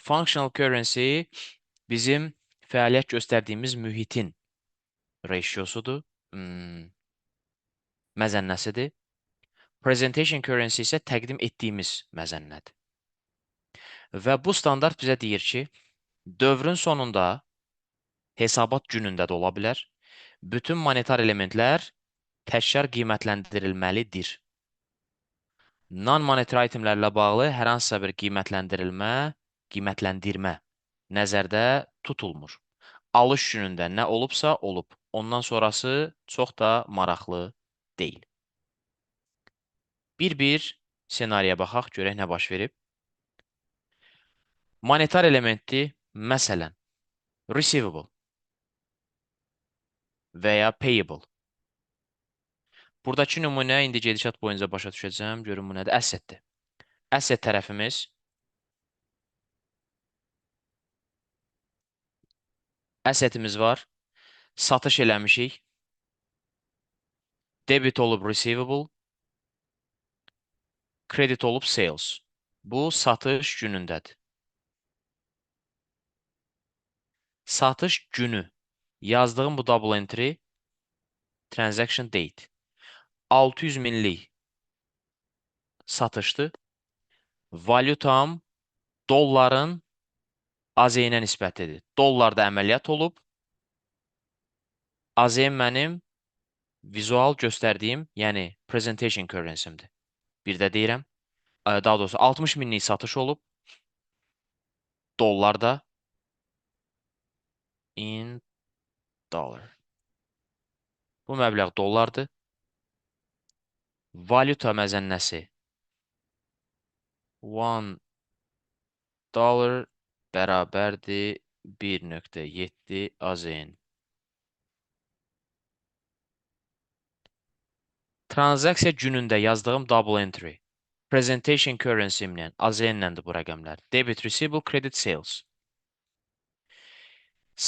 Functional currency bizim fəaliyyət göstərdiyimiz mühitin ratiosudur, məzənnəsidir. Presentation currency isə təqdim etdiyimiz məzənnədir. Və bu standart bizə deyir ki, dövrün sonunda hesabat günündə də ola bilər, bütün monetar elementlər təkrar qiymətləndirilməlidir. Non-monetar itemlərlə bağlı hər hansısa bir qiymətləndirmə nəzərdə tutulmur. Alış günündə nə olubsa olub. Ondan sonrası çox da maraqlı deyil. Bir senariyə baxaq, görək nə baş verib. Monetar elementi, məsələn, receivable və ya payable. Buradakı nümunə indi gedişat boyunca başa düşəcəm. Görün bu nədir? Assetdir. Asset tərəfimiz assetimiz var. Satış eləmişik. Debit olub receivable. Credit olub sales. Bu satış günündədir. Satış günü. Yazdığım bu double entry transaction date. 600 minlik satışdır. Valutam dolların AZ-nə nisbətidir. Dollarda əməliyyat olub. AZ mənim vizual göstərdiyim, yəni presentation currency-imdir. Bir də deyirəm, daha doğrusu 60 minlik satış olub. Dollarda. In dollar. Bu məbləğ dollardır. Valuta məzənnəsi 1 dollar bərabərdir 1.7 AZN. Transaksiya günündə yazdığım double entry. Presentation currency-imlə, AZN-ləndir bu rəqəmlər. Debit, receivable, credit, sales.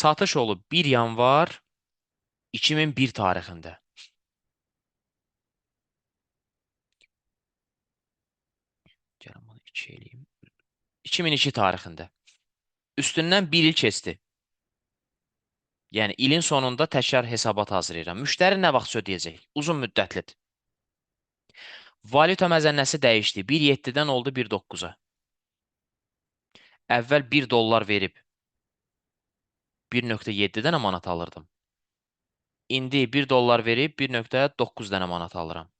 Satış olub 1 yanvar 2001 tarixində. Gəlin bunu 2 eləyim. 2002 tarixində. Üstündən 1 il keçdi. Yəni, ilin sonunda təkrar hesabat hazırlayıram. Müştəri nə vaxt ödəyəcək? Uzun müddətlidir. Valuta məzənnəsi dəyişdi. 1.7-dən oldu 1.9-a. Əvvəl 1 dollar verib 1.7 dənə manat alırdım. İndi 1 dollar verib 1.9 dənə manat alıram.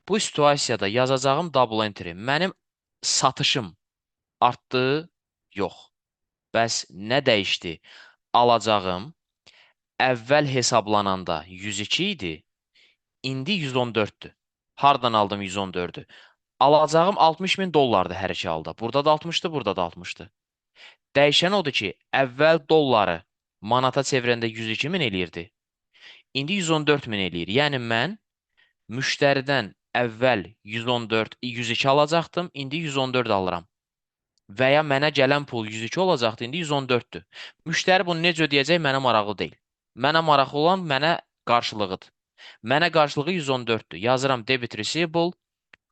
Bu situasiyada yazacağım double entry. Mənim satışım artdı, yox. Bəs nə dəyişdi? Alacağım əvvəl hesablananda 102 idi, indi 114-dür. Hardan aldım 114-dür? Alacağım 60 min dollardır hər iki halda. Burada da 60-dır, burada da 60-dır. Dəyişən odur ki, əvvəl dolları manata çevirəndə 102 min eləyirdi. İndi 114 min eləyir. Yəni mən müştəridən əvvəl 114, 102 alacaqdım, indi 114 alıram. Və ya mənə gələn pul 102 olacaqdı, indi 114-dür. Müştəri bunu necə ödəyəcək, mənə maraqlı deyil. Mənə maraqlı olan mənə qarşılığıdır. Mənə qarşılığı 114-dür. Yazıram debit receivable,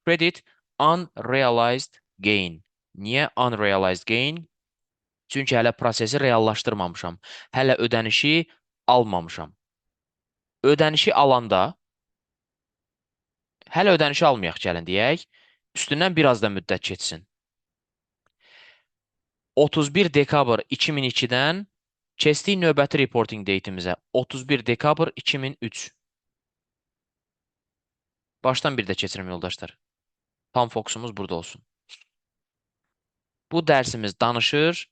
credit unrealized gain. Niyə unrealized gain? Çünki hələ prosesi reallaşdırmamışam. Hələ ödənişi almamışam. Ödənişi alanda, hələ ödənişi almayaq gəlin deyək, üstündən biraz da müddət keçsin. 31 dekabr 2002-dən keçdik növbəti reporting date'imizə. 31 dekabr 2003. Başdan bir də keçirim yoldaşlar. Tam fokusumuz burada olsun. Bu dərsimiz danışır,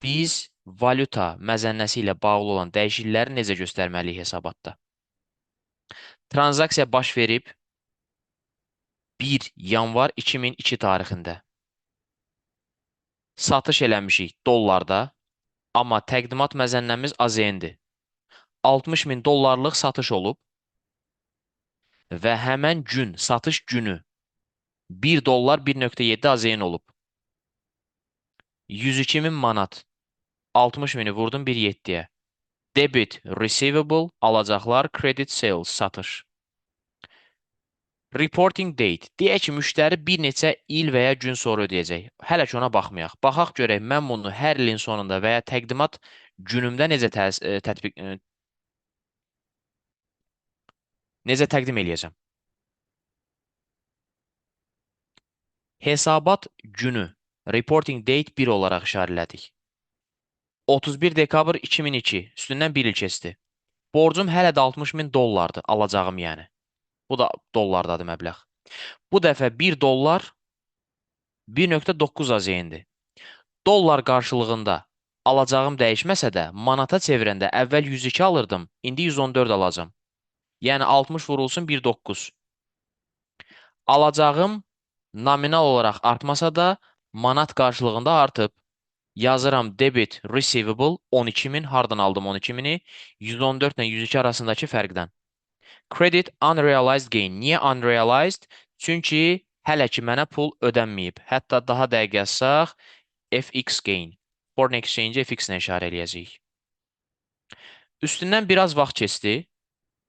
biz valuta məzənnəsi ilə bağlı olan dəyişiklikləri necə göstərməliyik hesabatda. Transaksiya baş verib 1 yanvar 2002 tarixində. Satış eləmişik dollarda, amma təqdimat məzənnəmiz AZN-dir. 60 min dollarlıq satış olub və həmən gün, satış günü 1 dollar 1.7 AZN olub. 102 min manat. 60 mini vurdum 1.7-yə. Debit, receivable, alacaqlar, credit, sales, satış. Reporting date. Deyək ki, müştəri bir neçə il və ya gün sonra ödəyəcək. Hələ ki ona baxmayaq. Baxaq görək mən bunu hər ilin sonunda və ya təqdimat günümdə necə təqdim eləyəcəm. Hesabat günü reporting date 1 olaraq işarələdik. 31 dekabr 2002 üstündən 1 il keçdi. Borcum hələ də 60 min dollardır, alacağım yəni. Bu da dollardadır məbləğ. Bu dəfə 1 dollar 1,9 az endi. Dollar qarşılığında alacağım dəyişməsə də, manata çevirəndə əvvəl 102 alırdım, indi 114 alacağım. Yəni 60 vurulsun 1,9. Alacağım nominal olaraq artmasa da, manat qarşılığında artıb. Yazıram debit receivable 12 min, hardan aldım 12 mini? 114 ilə 102 arasındakı fərqdən. Credit unrealized gain. Niyə unrealized? Çünki hələ ki mənə pul ödənməyib. Hətta daha dəqiq yazsaq, FX gain. Foreign exchange FX ilə işarə eləyəcəyik. Üstündən biraz vaxt keçdi.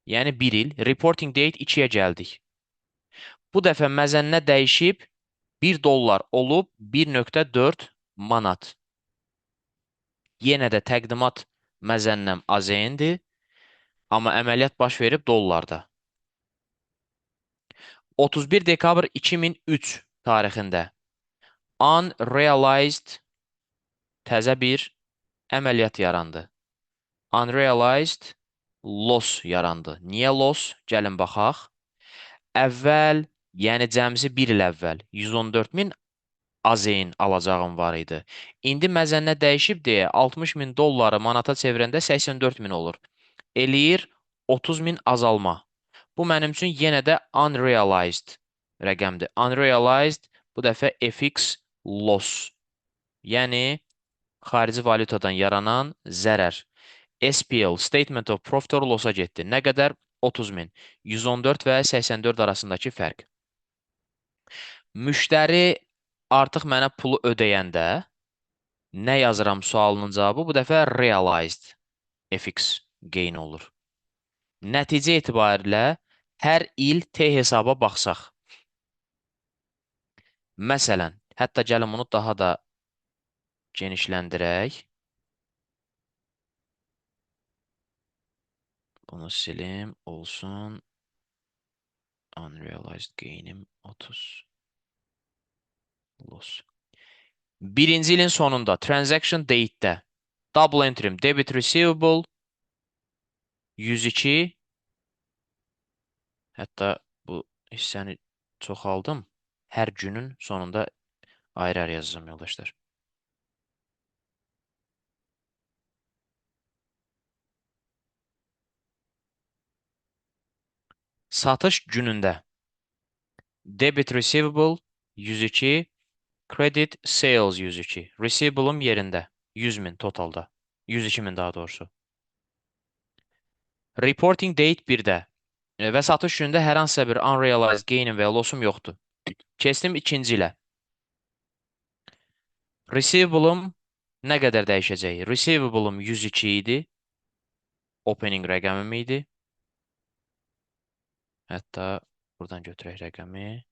Yəni 1 il. Reporting date 2-yə gəldik. Bu dəfə məzənnə dəyişib 1 dollar olub 1,4 manat. Yenə də təqdimat məzənnəm AZN-dir, amma əməliyyat baş verib dollarda. 31 dekabr 2003 tarixində unrealized təzə bir əməliyyat yarandı. Unrealized loss yarandı. Niyə loss? Gəlin baxaq. Əvvəl, yəni cəmsi 1 il əvvəl 114 min AZN alacağım var idi. İndi məzənnə dəyişib deyə 60 min dolları manata çevirəndə 84 min olur. Eləyir 30 min azalma. Bu mənim üçün yenə də unrealized rəqəmdir. Unrealized bu dəfə FX loss. Yəni xarici valyutadan yaranan zərər. SPL, Statement of Profit or Loss-a getdi. Nə qədər? 30 min. 114 və 84 arasındakı fərq. Müştəri artıq mənə pulu ödəyəndə nə yazıram sualının cavabı? Bu dəfə realized FX gain olur. Nəticə etibarilə hər il T hesaba baxsaq. Məsələn, hətta gəlin bunu daha da genişləndirək. Bunu silim, olsun. Unrealized gainim 30. Loss. Birinci ilin sonunda transaction date'də double entry'm debit receivable 102. Hətta bu hissəni çoxaldım. Hər günün sonunda ayrı-ayrı yazacağım yoldaşlar. Satış günündə debit receivable 102, credit sales 102. Receivabl'ım yerində 100 min totalda. 102 min daha doğrusu. Reporting date 1-də və satış günündə hər hansısa bir unrealized gainim və ya lossum yoxdur. Keçdim ikinci ilə. Receivabl'ım nə qədər dəyişəcək? Receivabl'ım 102 idi. Opening rəqəmim idi. Hətta buradan götürək rəqəmi.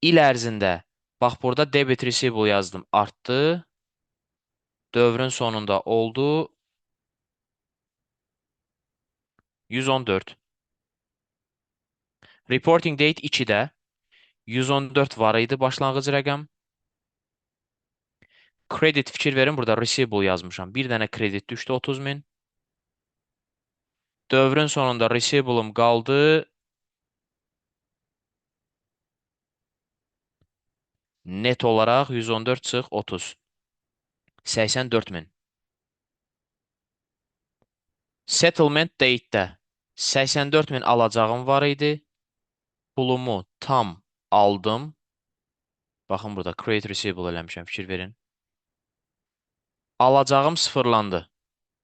İl ərzində, bax burada debit receivable yazdım, artdı. Dövrün sonunda oldu 114. Reporting date 2-də 114 var idi başlanğıc rəqəm. Credit fikir verin, burada receivable yazmışam. Bir dənə kredit düşdü 30 min. Dövrün sonunda receivablem qaldı. Net olaraq 114 çıx 30. 84 min. Settlement date'də 84 min alacağım var idi. Pulumu tam aldım. Baxın burada create receivable eləmişəm, fikir verin. Alacağım sıfırlandı.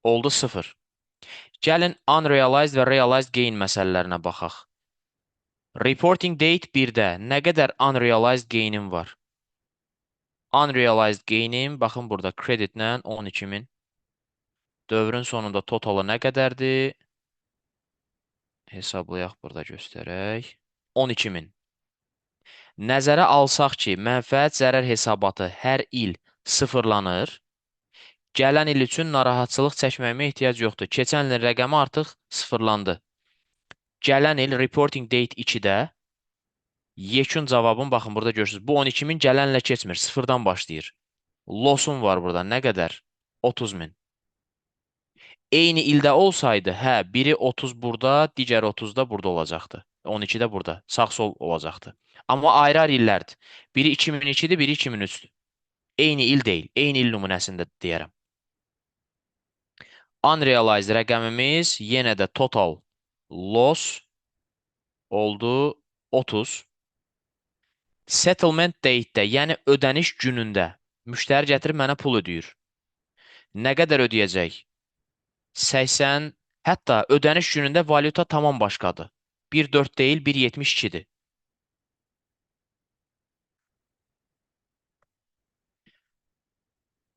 Oldu 0. Gəlin unrealized və realized gain məsələlərinə baxaq. Reporting date 1-də nə qədər unrealized gainim var? Unrealized gainim, baxın burada kreditlə 12 min. Dövrün sonunda totalı nə qədərdir? Hesablayaq burada göstərək. 12.000. Nəzərə alsaq ki, mənfəət zərər hesabatı hər il sıfırlanır. Gələn il üçün narahatçılıq çəkməyimə ehtiyac yoxdur. Keçən ilin rəqəmi artıq sıfırlandı. Gələn il reporting date 2-də yekun cavabım baxın burada görürsünüz. Bu 12.000 gələnlə keçmir. Sıfırdan başlayır. Lossum var burada. Nə qədər? 30.000. Eyni ildə olsaydı, hə, biri 30 burada, digər 30 da burada olacaqdı. 12 də burada. Sağ-sol olacaqdı. Amma ayrı-ayrı illərdir. Biri 2002-dir, biri 2003-dür. Eyni il deyil. Eyni il nümunəsində deyərəm. Unrealized rəqəmimiz yenə də total loss oldu 30. Settlement date-də, yəni ödəniş günündə müştəri gətirib mənə pul ödəyir. Nə qədər ödəyəcək? 80, hətta ödəniş günündə valyuta tamam başqadır. 1.4 deyil, 1.72-dir.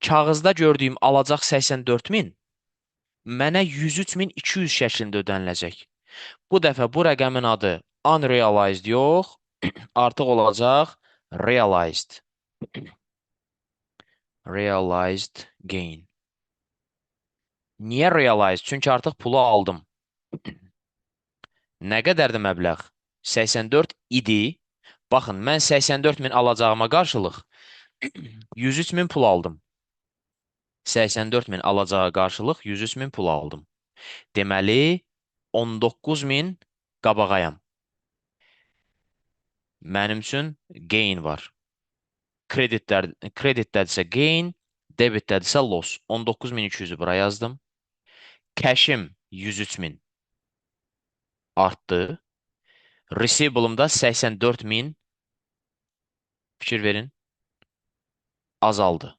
Kağızda gördüyüm alacaq 84.000 mənə 103.200 şəklində ödəniləcək. Bu dəfə bu rəqəmin adı unrealized yox, artıq olacaq realized. Realized gain. Niyə realized? Çünki artıq pulu aldım. Nə qədərdir məbləğ? 84 idi. Baxın, mən 84.000 alacağıma qarşılıq 103.000 pul aldım. 84.000 alacağa qarşılıq 103.000 pul aldım. Deməli, 19.000 qabağayam. Mənim üçün gain var. Kreditdədirsə gain, debitdədirsə loss. 19.200-ü bura yazdım. Cash'im 103.000 artdı. Receivablımda 84.000 fikir verin azaldı.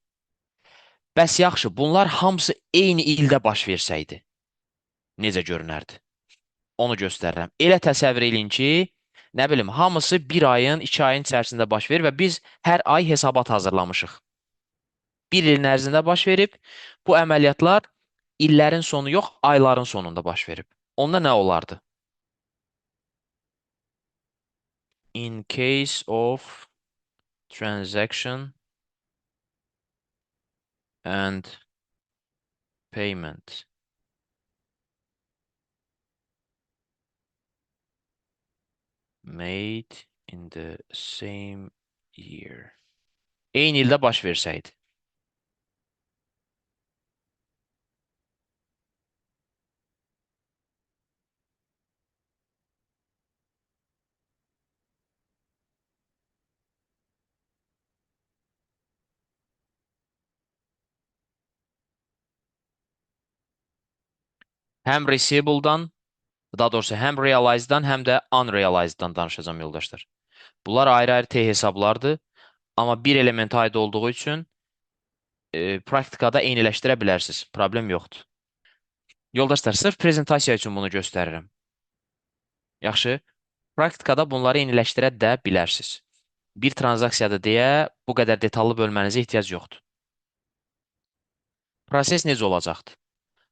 Bəs yaxşı, bunlar hamısı eyni ildə baş versəydi, necə görünərdi? Onu göstərirəm. Elə təsəvvür eləyin ki, nə bilim, hamısı bir ayın, 2 ayın içərisində baş verir və biz hər ay hesabat hazırlamışıq. Bir ilin ərzində baş verib, bu əməliyyatlar illərin sonu yox, ayların sonunda baş verib. Onda nə olardı? In case of transaction and payment made in the same year. Eyni ildə baş versəydi. Həm receivable-dan, daha doğrusu həm realized-dan, həm də unrealized-dan danışacağım yoldaşlar. Bunlar ayrı-ayrı T hesablardır. Amma bir element aid olduğu üçün praktikada eyniləşdirə bilərsiniz. Problem yoxdur. Yoldaşlar, sırf prezentasiya üçün bunu göstərirəm. Yaxşı. Praktikada bunları eyniləşdirə də bilərsiniz. Bir tranzaksiyada deyə bu qədər detallı bölmənizə ehtiyac yoxdur. Proses necə olacaqdır?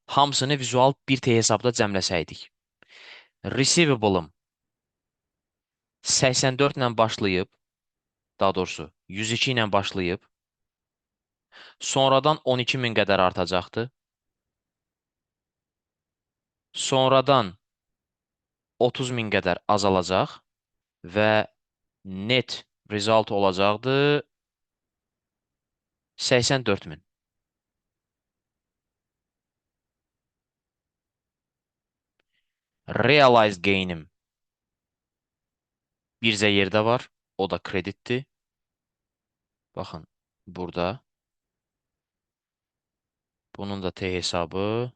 Hamısını vizual bir T hesabda cəmləsəydik. Receivable-ım 84 ilə başlayıb, daha doğrusu 102 ilə başlayıb, sonradan 12.000 qədər artacaqdır. Sonradan 30.000 qədər azalacaq və net result olacaqdır 84.000. Realized gain'im bircə yerdə var. O da kreditdir. Baxın, burada. Bunun da T hesabı.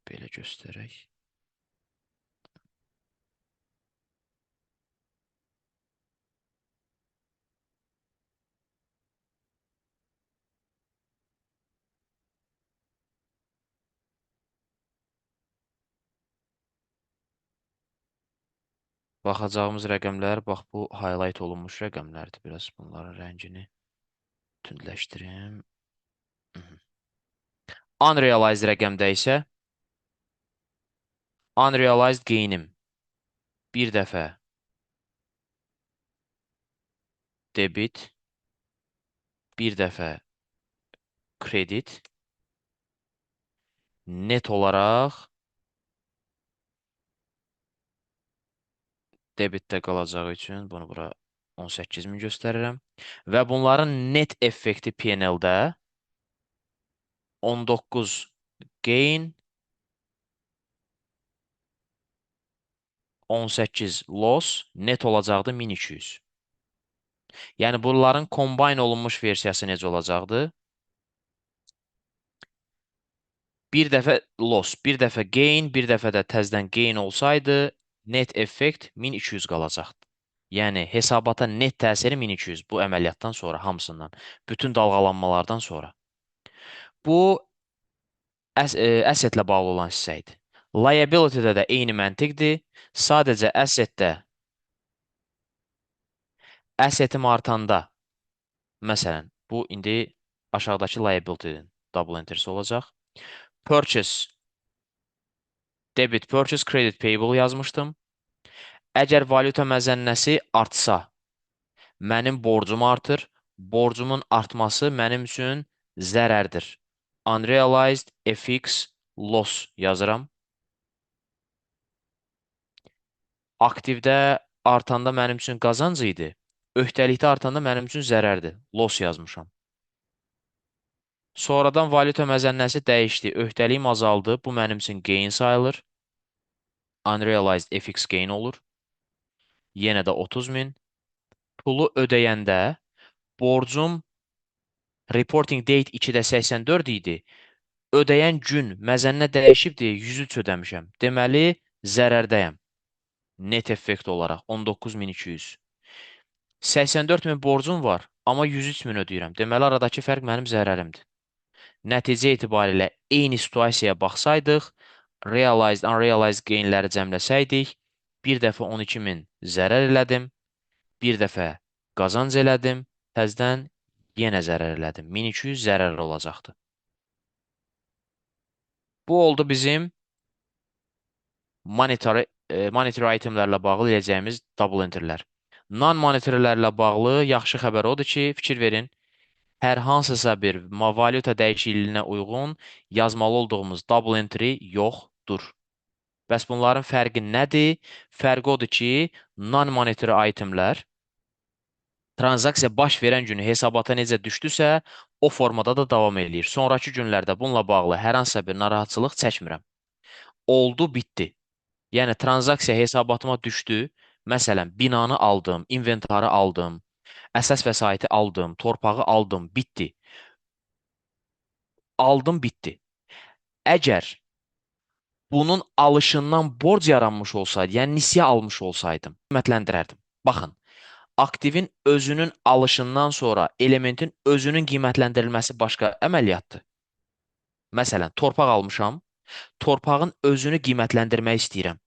Belə göstərək. Baxacağımız rəqəmlər, bax bu highlight olunmuş rəqəmlərdir. Biraz bunların rəngini tündləşdirim. Unrealized rəqəmdə isə Unrealized gainim bir dəfə debit, bir dəfə kredit, net olaraq debitdə qalacağı üçün bunu bura 18.000 göstərirəm. Və bunların net effekti P&L-də 19 gain, 18 loss, net olacaqdı 1200. Yəni bunların combine olunmuş versiyası necə olacaqdı? Bir dəfə loss, bir dəfə gain, bir dəfə də təzədən gain olsaydı, net effekt 1200 qalacaqdı. Yəni hesabata net təsiri 1200 bu əməliyyatdan sonra hamısından, bütün dalğalanmalardan sonra. Bu assetlə bağlı olan hissə idi. Liability-də də eyni məntiqdir. Sadəcə assetdə assetim artanda, məsələn, bu indi aşağıdakı liability-nin double enterisi olacaq. Purchase, debit purchase, credit payable yazmışdım. Əgər valyuta məzənnəsi artsa, mənim borcum artır. Borcumun artması mənim üçün zərərdir. Unrealized FX loss yazıram. Aktivdə artanda mənim üçün qazanc idi. Öhdəlikdə artanda mənim üçün zərərdir. Loss yazmışam. Sonradan valyuta məzənnəsi dəyişdi. Öhdəliyim azaldı. Bu mənim üçün gain sayılır. Unrealized FX gain olur. Yenə də 30.000. Pulu ödəyəndə borcum reporting date 2-də 84 idi. Ödəyən gün məzənnə dəyişibdir, 103 ödəmişəm. Deməli, zərərdəyəm. Net effekt olaraq 19.200. 84.000 borcum var, amma 103.000 ödəyirəm. Deməli, aradakı fərq mənim zərərimdir. Nəticə etibarilə eyni situasiyaya baxsaydıq, realized, unrealized gainləri cəmləsəydik, bir dəfə 12.000 zərər elədim, bir dəfə qazanc elədim, təzdən yenə zərər elədim. 1200 zərər olacaqdı. Bu oldu bizim monetary itemlərlə bağlı eləyəcəyimiz double enterlər. Non-monetarylərlə bağlı yaxşı xəbər odur ki, fikir verin, hər hansısa bir valyuta dəyişikliyinə uyğun yazmalı olduğumuz double entry yoxdur. Bəs bunların fərqi nədir? Fərqi odur ki, non-monetary itemlər transaksiya baş verən günü hesabata necə düşdüsə, o formada da davam eləyir. Sonrakı günlərdə bununla bağlı hər hansısa bir narahatçılıq çəkmirəm. Oldu, bitdi. Yəni, transaksiya hesabatıma düşdü. Məsələn, binanı aldım, inventarı aldım, əsas vəsaiti aldım, torpağı aldım, bitdi. Aldım, bitdi. Əgər bunun alışından borc yaranmış olsaydı, yəni nisiyə almış olsaydım, qiymətləndirərdim. Baxın, aktivin özünün alışından sonra elementin özünün qiymətləndirilməsi başqa əməliyyatdır. Məsələn, torpaq almışam, torpağın özünü qiymətləndirmək istəyirəm.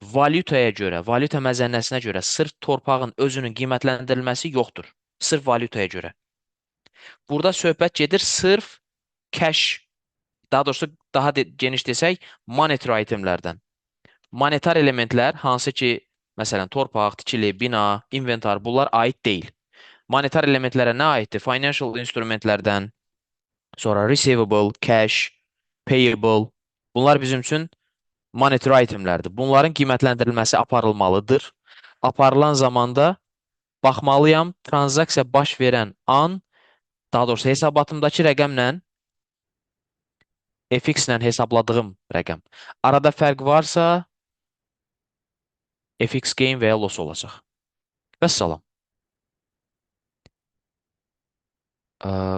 Valyutaya görə, valyuta məzənnəsinə görə sırf torpağın özünün qiymətləndirilməsi yoxdur. Sırf valyutaya görə. Burada söhbət gedir sırf cash, daha doğrusu daha geniş desək, monetary itemlərdən. Monetar elementlər hansı ki, məsələn, torpaq, tikili, bina, inventar, bunlar aid deyil. Monetar elementlərə nə aiddir? Financial instrumentlərdən, sonra receivable, cash, payable. Bunlar bizim üçün monetary itemlərdir. Bunların qiymətləndirilməsi aparılmalıdır. Aparılan zamanda baxmalıyam, transaksiya baş verən an, daha doğrusu hesabatımdakı rəqəmlə FX-lə hesabladığım rəqəm. Arada fərq varsa, FX gain və ya loss olacaq. Vəssalam.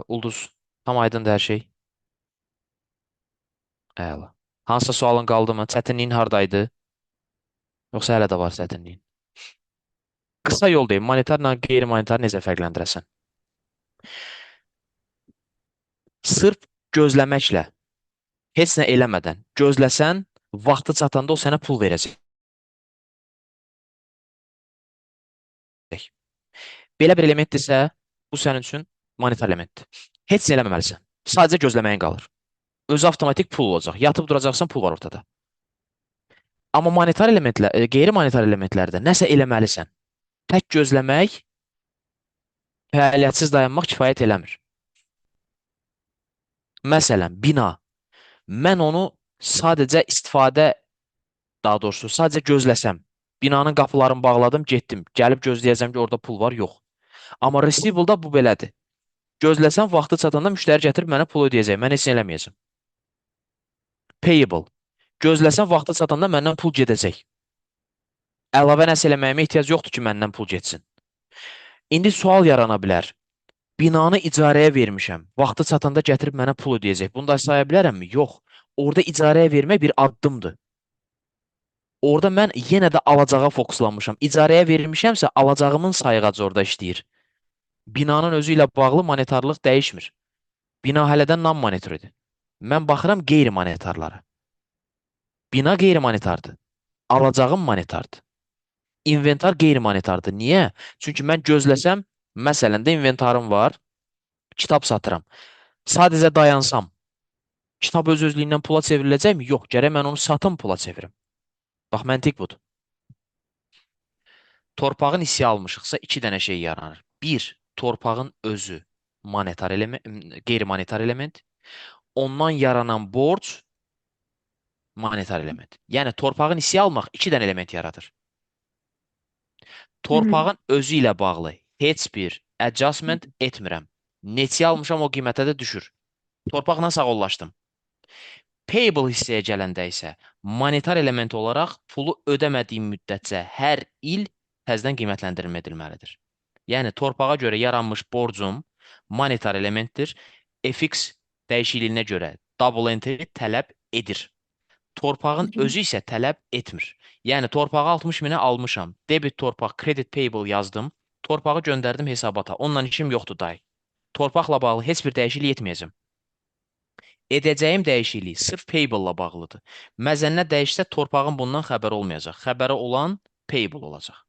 Ulduz, tam aydındır hər şey. Əla. Hansısa sualın qaldı mı? Çətinliyin hardaydı? Yoxsa hələ də var çətinliyin? Qısa yol deyim, monetarla qeyri-monetar necə fərqləndirəsən? Sırf gözləməklə, heç nə eləmədən gözləsən, vaxtı çatanda o sənə pul verəcək. Belə bir elementdirsə, bu sənin üçün monetar elementdir. Heç nə eləməməlisən. Sadəcə gözləməyin qalır. Özü avtomatik pul olacaq. Yatıb duracaqsan, pul var ortada. Amma monetar elementlər, qeyri-monetar elementlərdə nəsə eləməlisən. Tək gözləmək, fəaliyyətsiz dayanmaq kifayət eləmir. Məsələn, bina. Mən onu sadəcə istifadə, daha doğrusu sadəcə gözləsəm, binanın qapılarını bağladım, getdim. Gəlib gözləyəcəm ki, orada pul var, yox. Amma receivable-da bu belədir. Gözləsəm, vaxtı çatanda müştəri gətirib mənə pul ödəyəcək. Mən heç nə eləməyəcəm. Payable. Gözləsəm, vaxtı çatanda məndən pul gedəcək. Əlavə nəsə eləməyimə ehtiyac yoxdur ki, məndən pul getsin. İndi sual yarana bilər. Binanı icarəyə vermişəm. Vaxtı çatanda gətirib mənə pul ödəyəcək. Bunu da saya bilərəmmi? Yox. Orada icarəyə vermək bir addımdır. Orada mən yenə də alacağa fokuslanmışam. İcarəyə verilmişəmsə, alacağımın sayğacı orada işləyir. Binanın özü ilə bağlı monetarlıq dəyişmir. Bina hələdən non-monetardır. Mən baxıram qeyri-monetarlara. Bina qeyri-monetardır. Alacağım monetardır. İnventar qeyri-monetardır. Niyə? Çünki mən gözləsəm, məsələn də inventarım var, kitab satıram. Sadəcə dayansam, kitab öz-özlüyündən pula çevriləcəkmi? Yox, gərək mən onu satım pula çevirim. Bax, məntiq budur. Torpağın hissə almışıqsa iki dənə şey yaranır. Bir, torpağın özü monetar element, qeyri-monetar element. Ondan yaranan borc monetar element. Yəni torpağın hissə almaq iki dənə element yaradır. Hı hı. Torpağın özü ilə bağlı heç bir adjustment etmirəm. Neçə almışam o qiymətə də düşür. Torpaqla sağollaşdım. Payable hissəyə gələndə isə monetar element olaraq pulu ödəmədiyim müddətcə hər il təzədən qiymətləndirilmə edilməlidir. Yəni torpağa görə yaranmış borcum monetar elementdir. FX dəyişikliyinə görə double entry tələb edir. Torpağın özü isə tələb etmir. Yəni torpağı 60 minə almışam. Debit torpaq, credit payable yazdım. Torpağı göndərdim hesabata. Onunla işim yoxdur dayı. Torpaqla bağlı heç bir dəyişiklik etməyəcəm. Edəcəyim dəyişiklik sırf payable ilə bağlıdır. Məzənnə dəyişsə torpağın bundan xəbəri olmayacaq. Xəbəri olan payable olacaq.